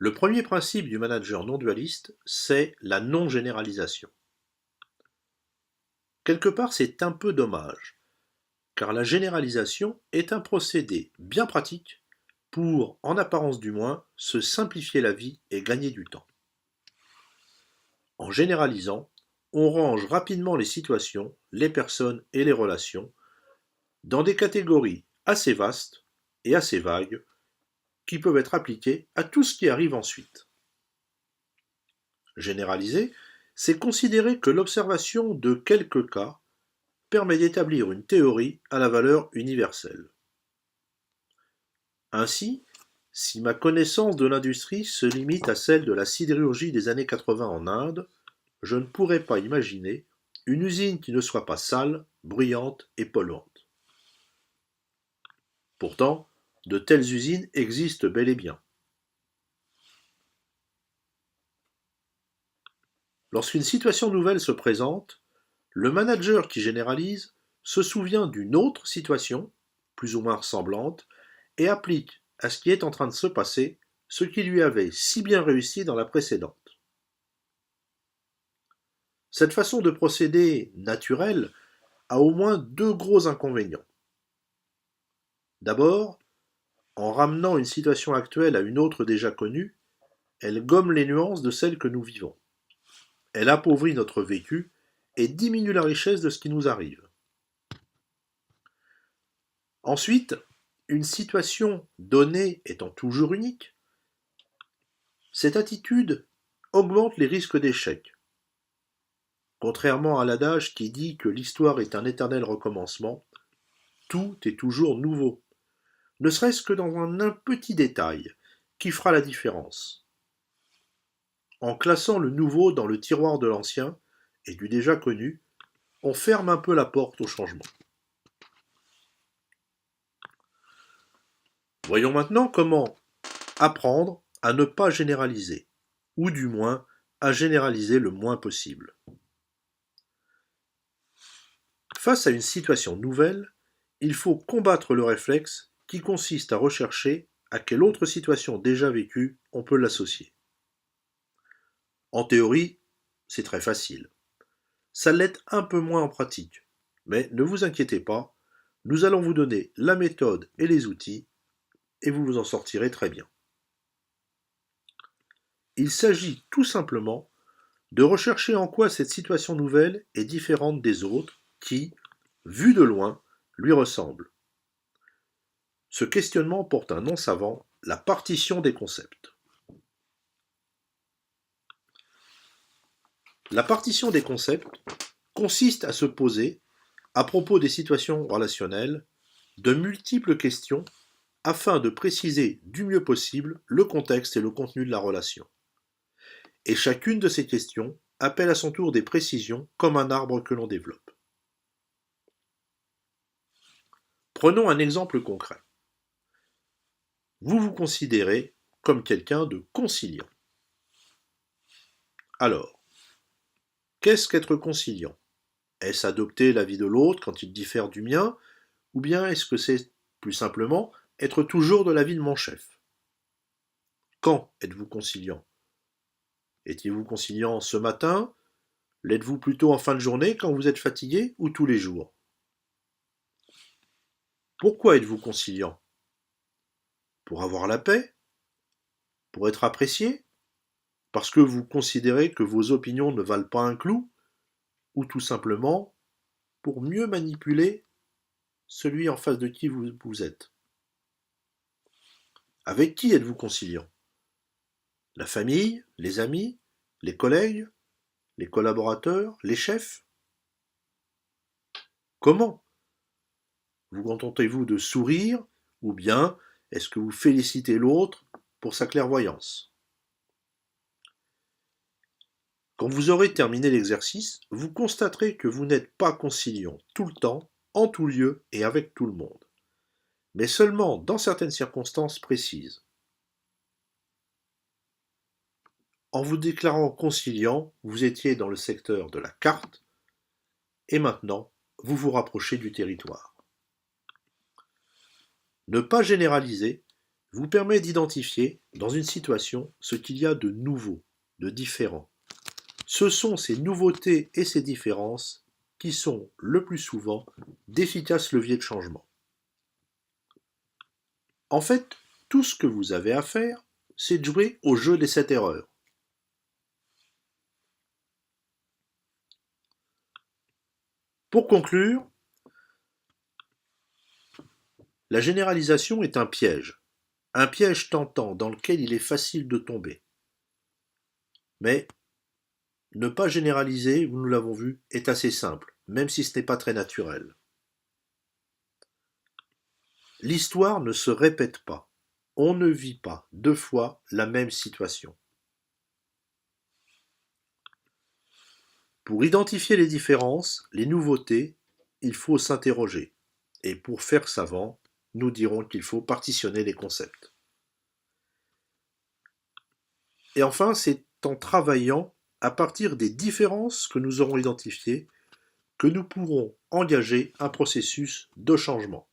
Le premier principe du manager non dualiste, c'est la non-généralisation. Quelque part, c'est un peu dommage, car la généralisation est un procédé bien pratique pour, en apparence du moins, se simplifier la vie et gagner du temps. En généralisant, on range rapidement les situations, les personnes et les relations dans des catégories assez vastes et assez vagues qui peuvent être appliquées à tout ce qui arrive ensuite. Généraliser, c'est considérer que l'observation de quelques cas permet d'établir une théorie à la valeur universelle. Ainsi, si ma connaissance de l'industrie se limite à celle de la sidérurgie des années 80 en Inde, je ne pourrais pas imaginer une usine qui ne soit pas sale, bruyante et polluante. Pourtant, de telles usines existent bel et bien. Lorsqu'une situation nouvelle se présente, le manager qui généralise se souvient d'une autre situation, plus ou moins ressemblante, et applique à ce qui est en train de se passer ce qui lui avait si bien réussi dans la précédente. Cette façon de procéder naturelle a au moins deux gros inconvénients. D'abord, en ramenant une situation actuelle à une autre déjà connue, elle gomme les nuances de celle que nous vivons. Elle appauvrit notre vécu et diminue la richesse de ce qui nous arrive. Ensuite, une situation donnée étant toujours unique, cette attitude augmente les risques d'échec. Contrairement à l'adage qui dit que l'histoire est un éternel recommencement, tout est toujours nouveau, ne serait-ce que dans un petit détail qui fera la différence. En classant le nouveau dans le tiroir de l'ancien et du déjà connu, on ferme un peu la porte au changement. Voyons maintenant comment apprendre à ne pas généraliser, ou du moins à généraliser le moins possible. Face à une situation nouvelle, il faut combattre le réflexe qui consiste à rechercher à quelle autre situation déjà vécue on peut l'associer. En théorie, c'est très facile. Ça l'est un peu moins en pratique. Mais ne vous inquiétez pas, nous allons vous donner la méthode et les outils et vous vous en sortirez très bien. Il s'agit tout simplement de rechercher en quoi cette situation nouvelle est différente des autres qui, vues de loin, lui ressemblent. Ce questionnement porte un nom savant, la partition des concepts. La partition des concepts consiste à se poser, à propos des situations relationnelles, de multiples questions afin de préciser du mieux possible le contexte et le contenu de la relation. Et chacune de ces questions appelle à son tour des précisions comme un arbre que l'on développe. Prenons un exemple concret. Vous vous considérez comme quelqu'un de conciliant. Alors, qu'est-ce qu'être conciliant? Est-ce adopter l'avis de l'autre quand il diffère du mien, ou bien est-ce que c'est, plus simplement, être toujours de l'avis de mon chef? Quand êtes-vous conciliant? Étiez-vous conciliant ce matin? L'êtes-vous plutôt en fin de journée quand vous êtes fatigué ou tous les jours? Pourquoi êtes-vous conciliant? Pour avoir la paix? Pour être apprécié? Parce que vous considérez que vos opinions ne valent pas un clou? Ou tout simplement pour mieux manipuler celui en face de qui vous êtes? Avec qui êtes-vous conciliant? La famille? Les amis? Les collègues? Les collaborateurs? Les chefs? Comment? Vous contentez-vous de sourire? Ou bien est-ce que vous félicitez l'autre pour sa clairvoyance? Quand vous aurez terminé l'exercice, vous constaterez que vous n'êtes pas conciliant tout le temps, en tout lieu et avec tout le monde, mais seulement dans certaines circonstances précises. En vous déclarant conciliant, vous étiez dans le secteur de la carte, et maintenant, vous vous rapprochez du territoire. Ne pas généraliser vous permet d'identifier, dans une situation, ce qu'il y a de nouveau, de différent. Ce sont ces nouveautés et ces différences qui sont, le plus souvent, d'efficaces leviers de changement. En fait, tout ce que vous avez à faire, c'est de jouer au jeu des 7 erreurs. Pour conclure, la généralisation est un piège tentant dans lequel il est facile de tomber. Mais ne pas généraliser, nous l'avons vu, est assez simple, même si ce n'est pas très naturel. L'histoire ne se répète pas. On ne vit pas 2 fois la même situation. Pour identifier les différences, les nouveautés, il faut s'interroger. Et pour faire savant, nous dirons qu'il faut partitionner les concepts. Et enfin, c'est en travaillant à partir des différences que nous aurons identifiées que nous pourrons engager un processus de changement.